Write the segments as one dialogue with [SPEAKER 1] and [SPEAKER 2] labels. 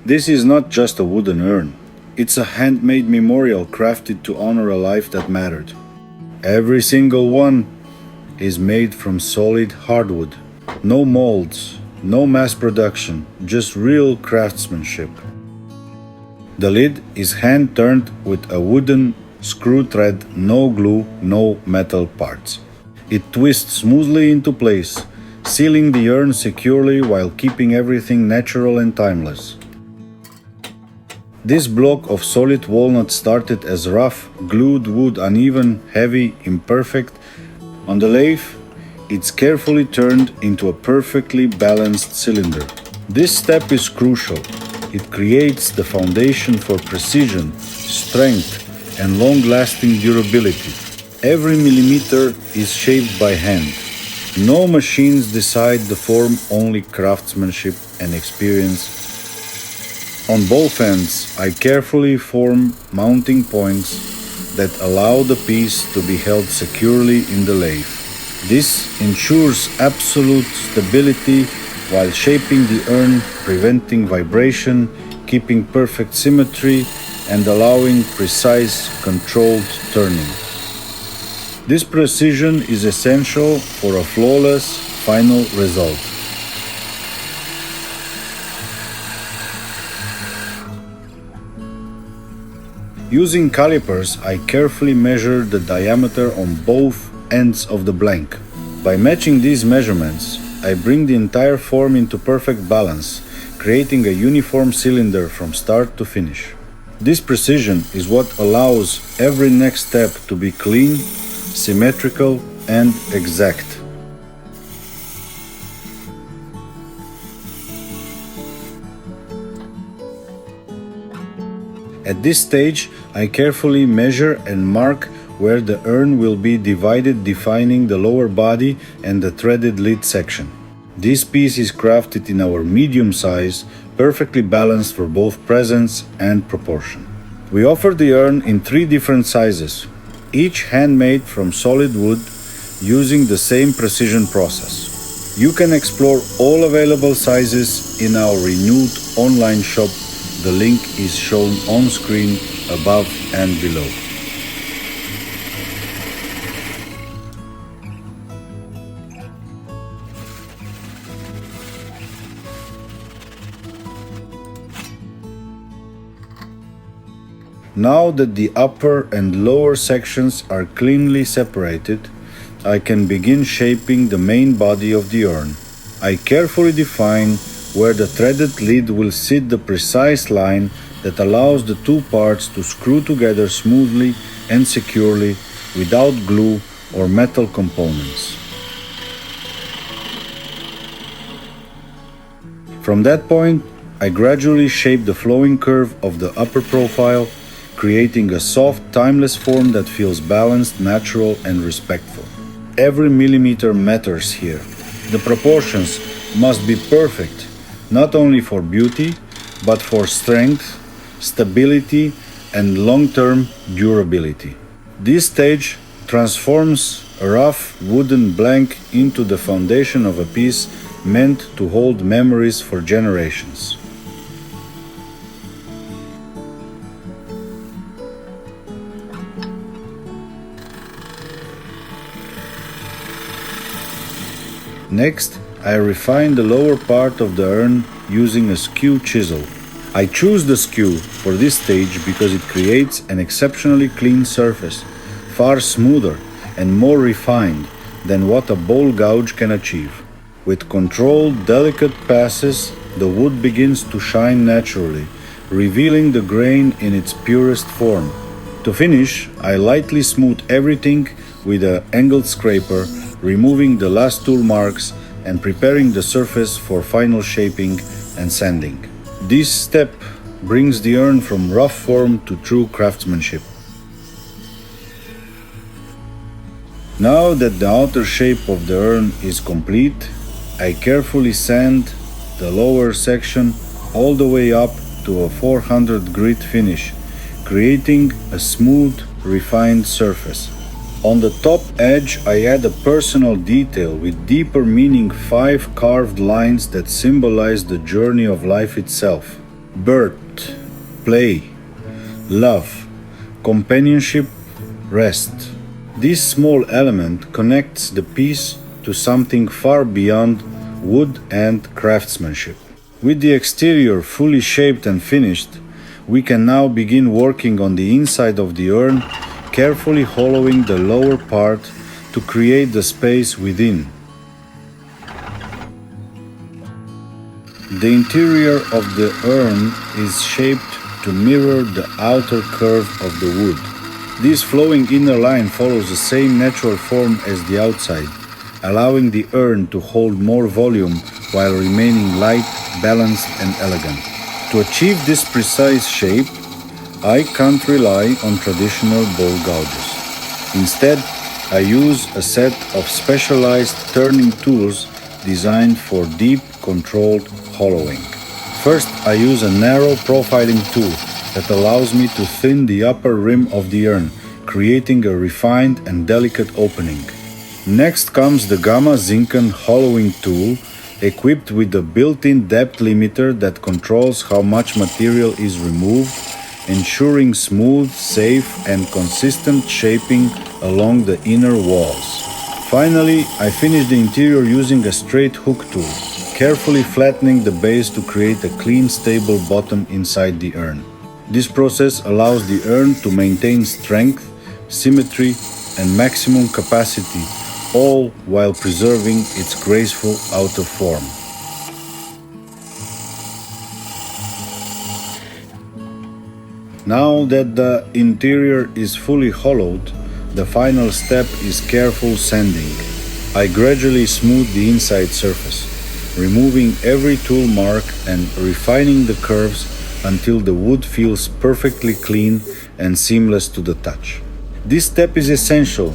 [SPEAKER 1] This is not just a wooden urn. It's a handmade memorial crafted to honor a life that mattered. Every single one is made from solid hardwood. No molds, no mass production, just real craftsmanship. The lid is hand-turned with a wooden screw thread, no glue, no metal parts. It twists smoothly into place, sealing the urn securely while keeping everything natural and timeless. This block of solid walnut started as rough, glued wood, uneven, heavy, imperfect. On the lathe, it's carefully turned into a perfectly balanced cylinder. This step is crucial. It creates the foundation for precision, strength, and long-lasting durability. Every millimeter is shaped by hand. No machines decide the form, only craftsmanship and experience. On both ends, I carefully form mounting points that allow the piece to be held securely in the lathe. This ensures absolute stability while shaping the urn, preventing vibration, keeping perfect symmetry, and allowing precise, controlled turning. This precision is essential for a flawless final result. Using calipers, I carefully measure the diameter on both ends of the blank. By matching these measurements, I bring the entire form into perfect balance, creating a uniform cylinder from start to finish. This precision is what allows every next step to be clean, symmetrical, and exact. At this stage, I carefully measure and mark where the urn will be divided, defining the lower body and the threaded lid section. This piece is crafted in our medium size, perfectly balanced for both presence and proportion. We offer the urn in 3 different sizes, each handmade from solid wood using the same precision process. You can explore all available sizes in our renewed online shop. The link is shown on screen above and below. Now that the upper and lower sections are cleanly separated, I can begin shaping the main body of the urn. I carefully define where the threaded lid will sit, the precise line that allows the 2 parts to screw together smoothly and securely without glue or metal components. From that point, I gradually shape the flowing curve of the upper profile, creating a soft, timeless form that feels balanced, natural, and respectful. Every millimeter matters here. The proportions must be perfect, not only for beauty, but for strength, stability, and long-term durability. This stage transforms a rough wooden blank into the foundation of a piece meant to hold memories for generations. Next, I refine the lower part of the urn using a skew chisel. I choose the skew for this stage because it creates an exceptionally clean surface, far smoother and more refined than what a bowl gouge can achieve. With controlled, delicate passes, the wood begins to shine naturally, revealing the grain in its purest form. To finish, I lightly smooth everything with an angled scraper, removing the last tool marks and preparing the surface for final shaping and sanding. This step brings the urn from rough form to true craftsmanship. Now that the outer shape of the urn is complete, I carefully sand the lower section all the way up to a 400 grit finish, creating a smooth, refined surface. On the top edge, I add a personal detail with deeper meaning, 5 carved lines that symbolize the journey of life itself. birth, play, love, companionship, rest. This small element connects the piece to something far beyond wood and craftsmanship. With the exterior fully shaped and finished, we can now begin working on the inside of the urn, carefully hollowing the lower part to create the space within. The interior of the urn is shaped to mirror the outer curve of the wood. This flowing inner line follows the same natural form as the outside, allowing the urn to hold more volume while remaining light, balanced, and elegant. To achieve this precise shape, I can't rely on traditional bowl gouges. Instead, I use a set of specialized turning tools designed for deep, controlled hollowing. First, I use a narrow profiling tool that allows me to thin the upper rim of the urn, creating a refined and delicate opening. Next comes the Gamma Zinken hollowing tool, equipped with a built-in depth limiter that controls how much material is removed, ensuring smooth, safe, and consistent shaping along the inner walls. Finally, I finish the interior using a straight hook tool, carefully flattening the base to create a clean, stable bottom inside the urn. This process allows the urn to maintain strength, symmetry, and maximum capacity, all while preserving its graceful outer form. Now that the interior is fully hollowed, the final step is careful sanding. I gradually smooth the inside surface, removing every tool mark and refining the curves until the wood feels perfectly clean and seamless to the touch. This step is essential,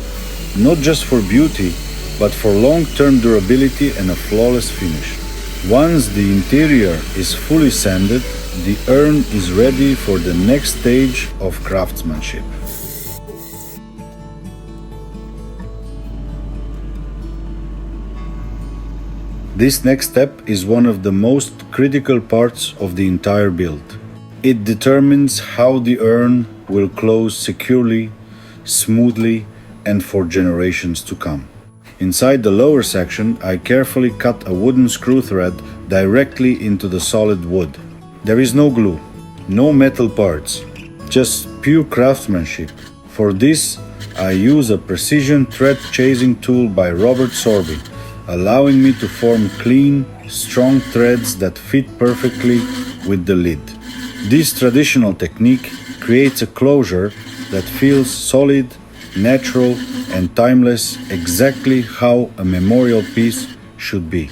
[SPEAKER 1] not just for beauty, but for long-term durability and a flawless finish. Once the interior is fully sanded, the urn is ready for the next stage of craftsmanship. This next step is one of the most critical parts of the entire build. It determines how the urn will close securely, smoothly, and for generations to come. Inside the lower section, I carefully cut a wooden screw thread directly into the solid wood. There is no glue, no metal parts, just pure craftsmanship. For this, I use a precision thread chasing tool by Robert Sorby, allowing me to form clean, strong threads that fit perfectly with the lid. This traditional technique creates a closure that feels solid, natural, and timeless, exactly how a memorial piece should be.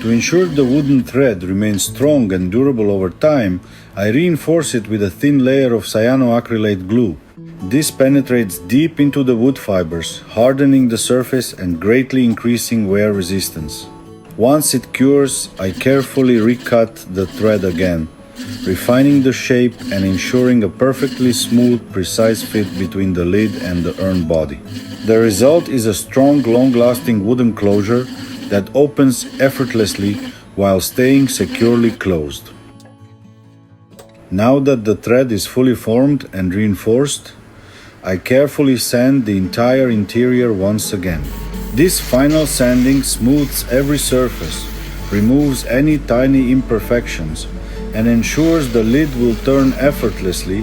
[SPEAKER 1] To ensure the wooden thread remains strong and durable over time, I reinforce it with a thin layer of cyanoacrylate glue. This penetrates deep into the wood fibers, hardening the surface and greatly increasing wear resistance. Once it cures, I carefully recut the thread again, refining the shape and ensuring a perfectly smooth, precise fit between the lid and the urn body. The result is a strong, long-lasting wooden closure that opens effortlessly while staying securely closed. Now that the thread is fully formed and reinforced, I carefully sand the entire interior once again. This final sanding smooths every surface, removes any tiny imperfections, and ensures the lid will turn effortlessly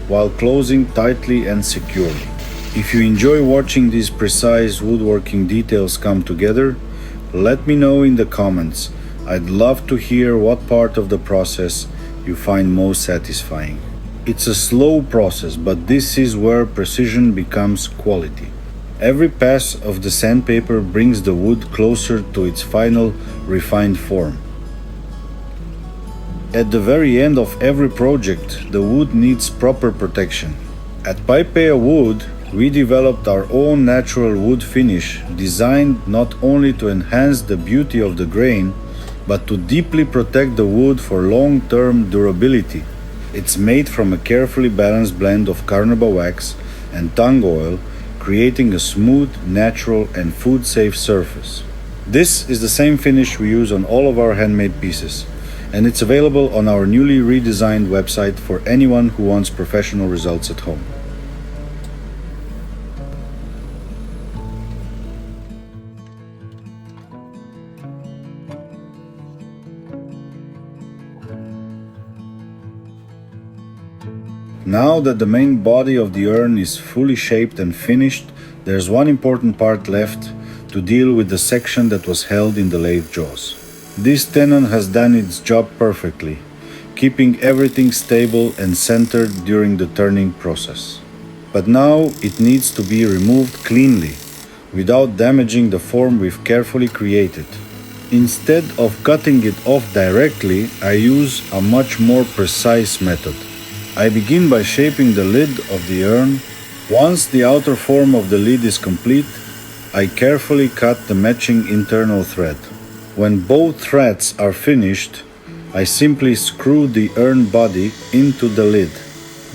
[SPEAKER 1] while closing tightly and securely. If you enjoy watching these precise woodworking details come together, let me know in the comments. I'd love to hear what part of the process you find most satisfying. It's a slow process, but this is where precision becomes quality. Every pass of the sandpaper brings the wood closer to its final refined form. At the very end of every project, the wood needs proper protection. At Pipejawood, we developed our own natural wood finish designed not only to enhance the beauty of the grain, but to deeply protect the wood for long-term durability. It's made from a carefully balanced blend of carnauba wax and tung oil, creating a smooth, natural, and food-safe surface. This is the same finish we use on all of our handmade pieces, and it's available on our newly redesigned website for anyone who wants professional results at home. Now that the main body of the urn is fully shaped and finished, there's one important part left to deal with the section that was held in the lathe jaws. This tenon has done its job perfectly, keeping everything stable and centered during the turning process. But now it needs to be removed cleanly, without damaging the form we've carefully created. Instead of cutting it off directly, I use a much more precise method. I begin by shaping the lid of the urn. Once the outer form of the lid is complete, I carefully cut the matching internal thread. When both threads are finished, I simply screw the urn body into the lid.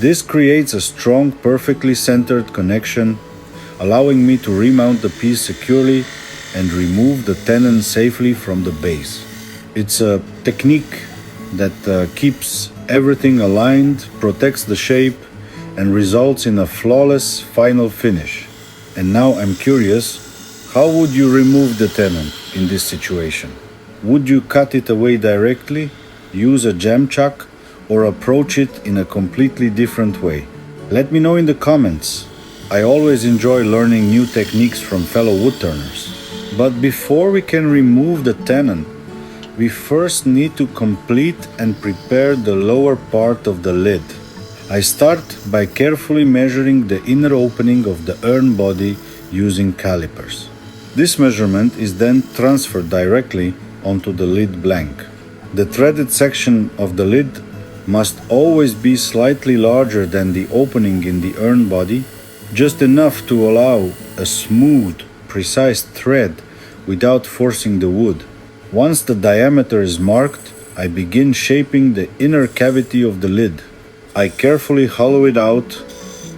[SPEAKER 1] This creates a strong, perfectly centered connection, allowing me to remount the piece securely and remove the tenon safely from the base. It's a technique that keeps everything aligned, protects the shape, and results in a flawless final finish. And now I'm curious, how would you remove the tenon in this situation? Would you cut it away directly, use a jam chuck, or approach it in a completely different way? Let me know in the comments. I always enjoy learning new techniques from fellow woodturners. But before we can remove the tenon, we first need to complete and prepare the lower part of the lid. I start by carefully measuring the inner opening of the urn body using calipers. This measurement is then transferred directly onto the lid blank. The threaded section of the lid must always be slightly larger than the opening in the urn body, just enough to allow a smooth, precise thread without forcing the wood. Once the diameter is marked, I begin shaping the inner cavity of the lid. I carefully hollow it out,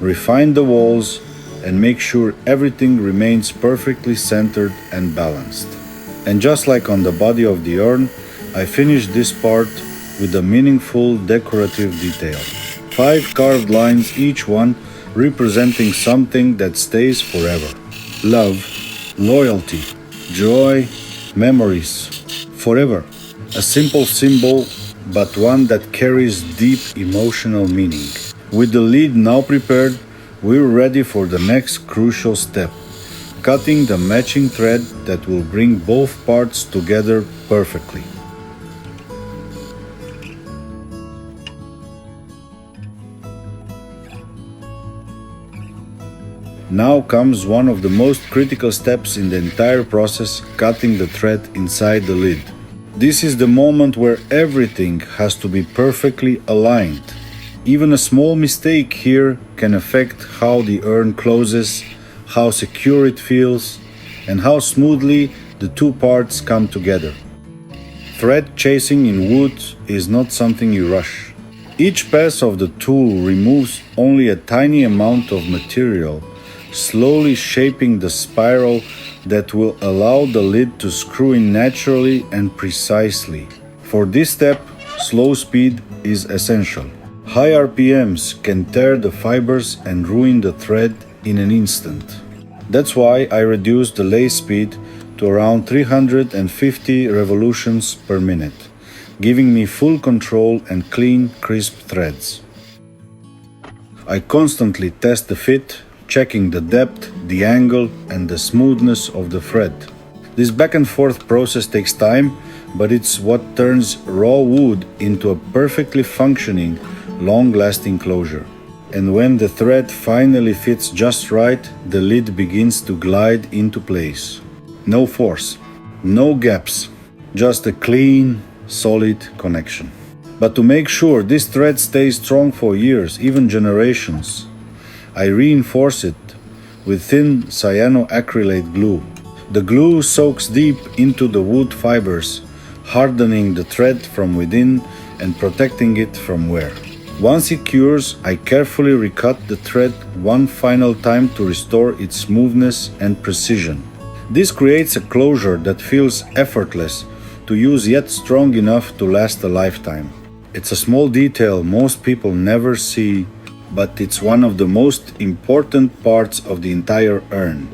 [SPEAKER 1] refine the walls, and make sure everything remains perfectly centered and balanced. And just like on the body of the urn, I finish this part with a meaningful decorative detail. 5 carved lines, each one representing something that stays forever. Love, loyalty, joy, memories. Forever. A simple symbol, but one that carries deep emotional meaning. With the lid now prepared, we're ready for the next crucial step, cutting the matching thread that will bring both parts together perfectly. Now comes one of the most critical steps in the entire process, cutting the thread inside the lid. This is the moment where everything has to be perfectly aligned. Even a small mistake here can affect how the urn closes, how secure it feels, and how smoothly the two parts come together. Thread chasing in wood is not something you rush. Each pass of the tool removes only a tiny amount of material, slowly shaping the spiral that will allow the lid to screw in naturally and precisely. For this step, slow speed is essential. High RPMs can tear the fibers and ruin the thread in an instant. That's why I reduced the lathe speed to around 350 revolutions per minute, giving me full control and clean, crisp threads. I constantly test the fit, checking the depth, the angle, and the smoothness of the thread. This back and forth process takes time, but it's what turns raw wood into a perfectly functioning, long-lasting closure. And when the thread finally fits just right, the lid begins to glide into place. No force, no gaps, just a clean, solid connection. But to make sure this thread stays strong for years, even generations, I reinforce it with thin cyanoacrylate glue. The glue soaks deep into the wood fibers, hardening the thread from within and protecting it from wear. Once it cures, I carefully recut the thread one final time to restore its smoothness and precision. This creates a closure that feels effortless to use yet strong enough to last a lifetime. It's a small detail most people never see, but it's one of the most important parts of the entire urn.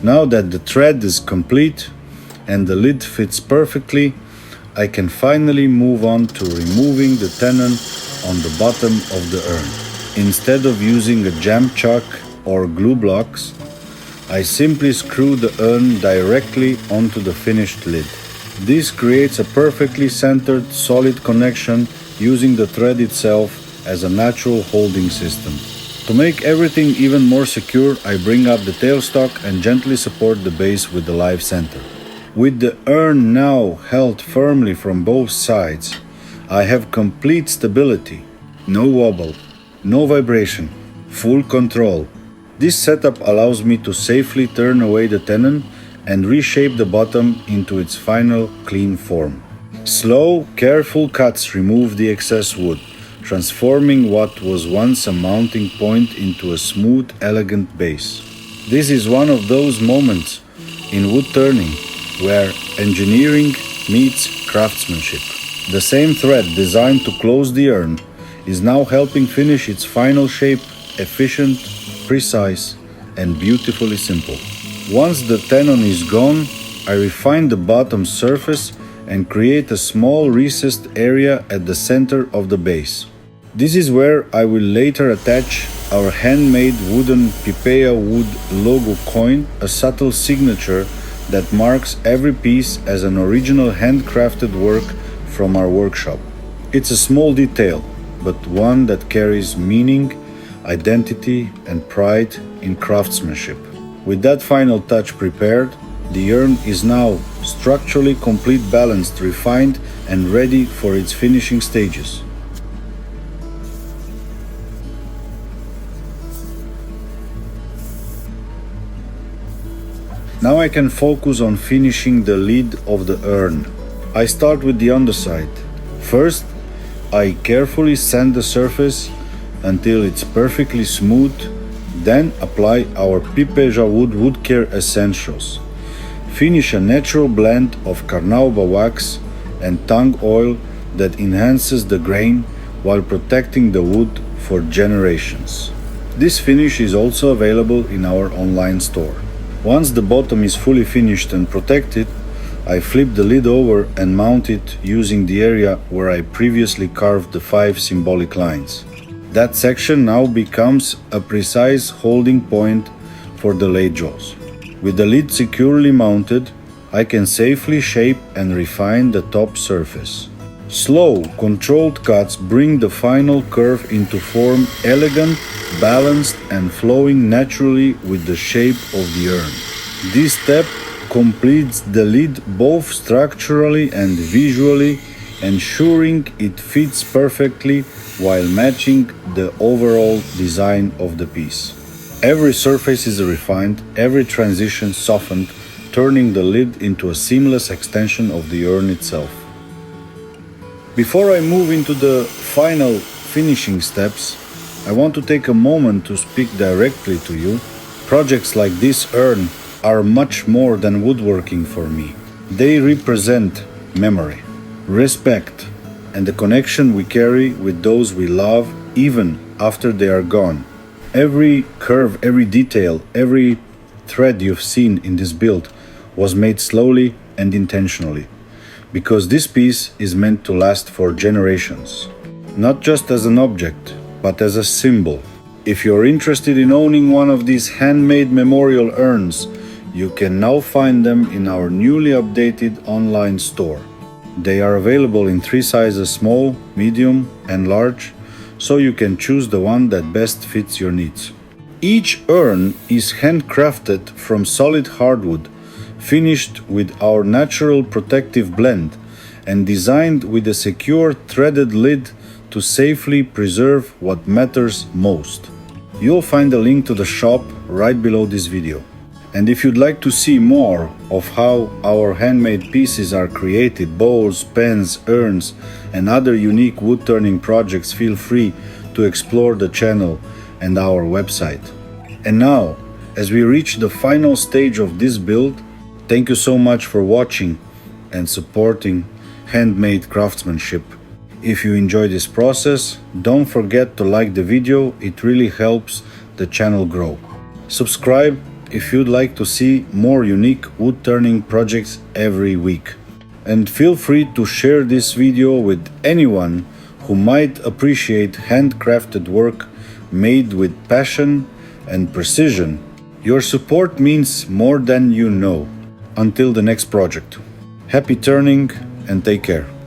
[SPEAKER 1] Now that the thread is complete and the lid fits perfectly, I can finally move on to removing the tenon on the bottom of the urn. Instead of using a jam chuck or glue blocks, I simply screw the urn directly onto the finished lid. This creates a perfectly centered, solid connection using the thread itself as a natural holding system. To make everything even more secure, I bring up the tailstock and gently support the base with the live center. With the urn now held firmly from both sides, I have complete stability, no wobble, no vibration, full control. This setup allows me to safely turn away the tenon and reshape the bottom into its final clean form. Slow, careful cuts remove the excess wood, transforming what was once a mounting point into a smooth, elegant base. This is one of those moments in wood turning where engineering meets craftsmanship. The same thread designed to close the urn is now helping finish its final shape, efficient, precise, and beautifully simple. Once the tenon is gone, I refine the bottom surface and create a small recessed area at the center of the base. This is where I will later attach our handmade wooden Pipejawood logo coin, a subtle signature that marks every piece as an original handcrafted work from our workshop. It's a small detail, but one that carries meaning, identity, and pride in craftsmanship. With that final touch prepared, the urn is now structurally complete, balanced, refined, and ready for its finishing stages. Now I can focus on finishing the lid of the urn. I start with the underside. First, I carefully sand the surface until it's perfectly smooth, then apply our Pipejawood Wood Care Essentials. Finish a natural blend of carnauba wax and tung oil that enhances the grain while protecting the wood for generations. This finish is also available in our online store. Once the bottom is fully finished and protected, I flip the lid over and mount it using the area where I previously carved the 5 symbolic lines. That section now becomes a precise holding point for the lay jaws. With the lid securely mounted, I can safely shape and refine the top surface. Slow, controlled cuts bring the final curve into form, elegant, balanced, and flowing naturally with the shape of the urn. This step completes the lid both structurally and visually, ensuring it fits perfectly while matching the overall design of the piece. Every surface is refined, every transition softened, turning the lid into a seamless extension of the urn itself. Before I move into the final finishing steps, I want to take a moment to speak directly to you. Projects like this urn are much more than woodworking for me. They represent memory, respect, and the connection we carry with those we love even after they are gone. Every curve, every detail, every thread you've seen in this build was made slowly and intentionally, because this piece is meant to last for generations, not just as an object, but as a symbol. If you're interested in owning one of these handmade memorial urns, you can now find them in our newly updated online store. They are available in 3 sizes: small, medium, and large, so you can choose the one that best fits your needs. Each urn is handcrafted from solid hardwood, finished with our natural protective blend, and designed with a secure threaded lid to safely preserve what matters most. You'll find a link to the shop right below this video. And if you'd like to see more of how our handmade pieces are created, bowls, pens, urns, and other unique wood turning projects, feel free to explore the channel and our website. And now, as we reach the final stage of this build, thank you so much for watching and supporting handmade craftsmanship. If you enjoy this process, don't forget to like the video, it really helps the channel grow. Subscribe if you'd like to see more unique wood turning projects every week. And feel free to share this video with anyone who might appreciate handcrafted work made with passion and precision. Your support means more than you know. Until the next project. Happy turning and take care.